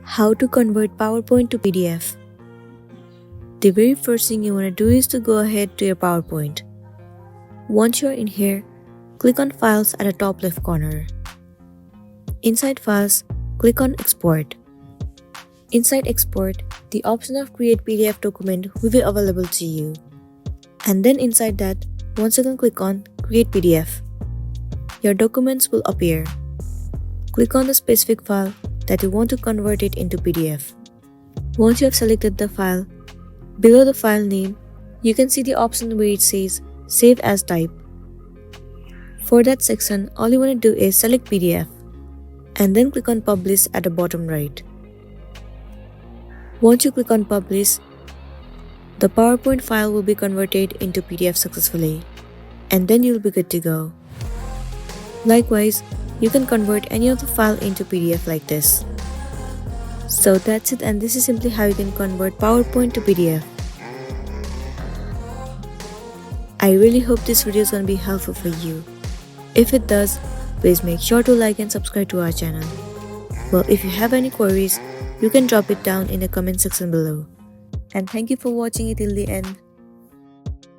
How to convert PowerPoint to PDF. The very first thing you want to do is to go ahead to your PowerPoint. Once you're in here, click on Files at the top left corner. Inside Files, click on Export. Inside Export, the option of Create PDF document will be available to you. And then inside that, once again click on Create PDF. Your documents will appear. Click on the specific file that you want to convert it into PDF. Once you have selected the file, below the file name, you can see the option where it says Save as Type. For that section, all you want to do is select PDF and then click on Publish at the bottom right. Once you click on Publish, the PowerPoint file will be converted into PDF successfully, and then you'll be good to go. Likewise, you can convert any of the file into PDF like this. So that's it, and this is simply how you can convert PowerPoint to PDF. I really hope this video is going to be helpful for you. If it does, please make sure to like and subscribe to our channel. Well, if you have any queries, you can drop it down in the comment section below. And thank you for watching it till the end.